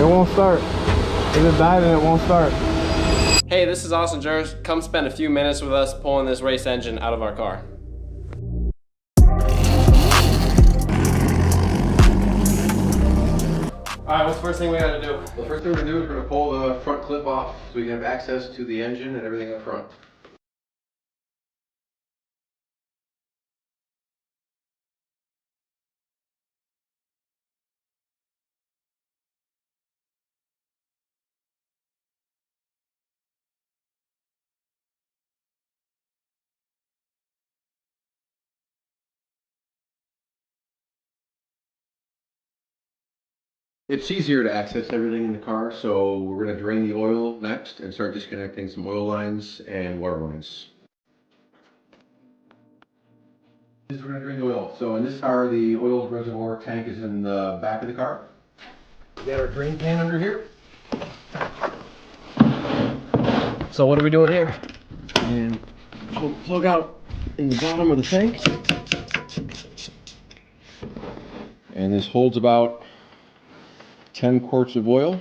It won't start. It just died and it won't start. Hey, this is Austin Jers. Come spend a few minutes with us pulling this race engine out of our car. Alright, what's the first thing we gotta do? The first thing we're gonna do is we're gonna pull the front clip off so we can have access to the engine and everything up front. It's easier to access everything in the car, so we're going to drain the oil next and start disconnecting some oil lines and water lines. We're going to drain the oil. So in this car, the oil reservoir tank is in the back of the car. We got our drain pan under here. So what are we doing here? And we'll plug out in the bottom of the tank. And this holds about 10 quarts of oil.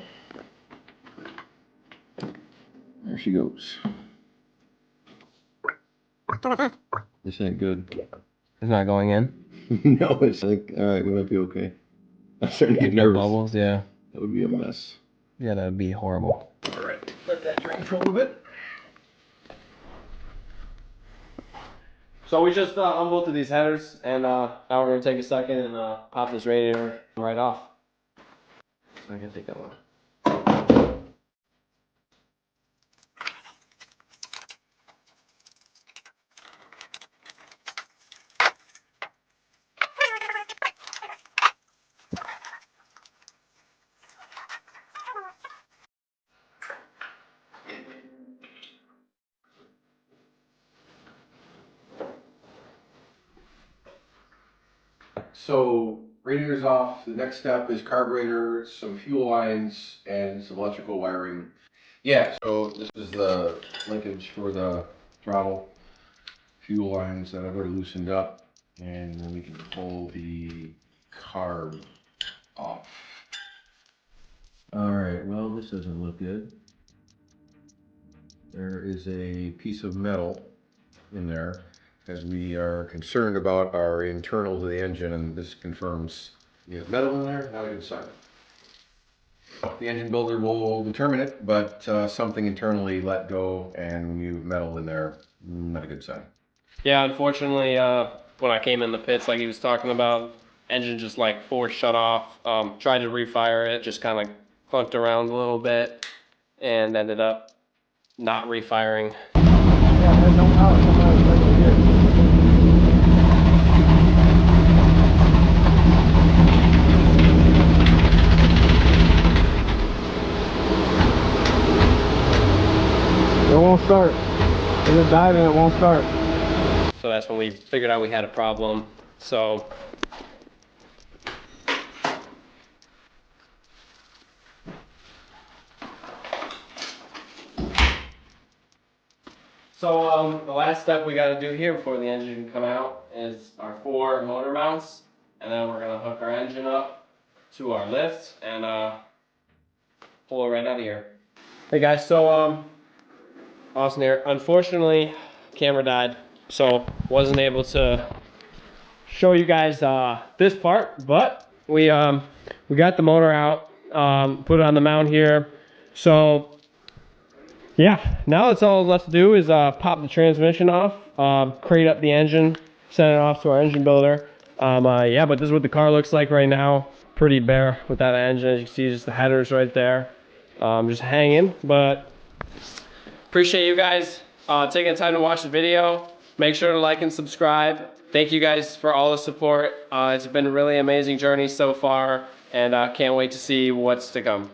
There she goes. This ain't good. It's not going in? No, it's like, alright, we might be okay. I'm starting to get nervous. Bubbles, yeah. That would be a mess. Yeah, that would be horrible. Alright, let that drain for a little bit. So we just unbolted these headers, and now we're going to take a second and pop this radiator right off. So I can take that one. So, radiator's off. The next step is carburetor, some fuel lines, and some electrical wiring. Yeah, so this is the linkage for the throttle. Fuel lines that I've already loosened up. And then we can pull the carb off. Alright, well, this doesn't look good. There is a piece of metal in there, as we are concerned about our internals of the engine, and this confirms we have metal in there. Now we can sign it. The engine builder will determine it, but something internally let go and you have metal in there. Not a good sign. Yeah, unfortunately, when I came in the pits, like he was talking about, engine just like force shut off. Tried to refire it, just kind of clunked around a little bit, and ended up not refiring. Yeah, no power. It won't start. It just died and it won't start. So that's when we figured out we had a problem. So the last step we got to do here before the engine can come out is our 4 motor mounts, and then we're gonna hook our engine up to our lift and pull it right out of here. Hey guys, so Austin here. Unfortunately, camera died, so wasn't able to show you guys this part, but we got the motor out, put it on the mount here. So yeah, now it's all left to do is pop the transmission off, crate up the engine, send it off to our engine builder. Yeah, but this is what the car looks like right now. Pretty bare without the engine. As you can see, just the headers right there, just hanging. But appreciate you guys taking the time to watch the video. Make sure to like and subscribe. Thank you guys for all the support. It's been a really amazing journey so far, and can't wait to see what's to come.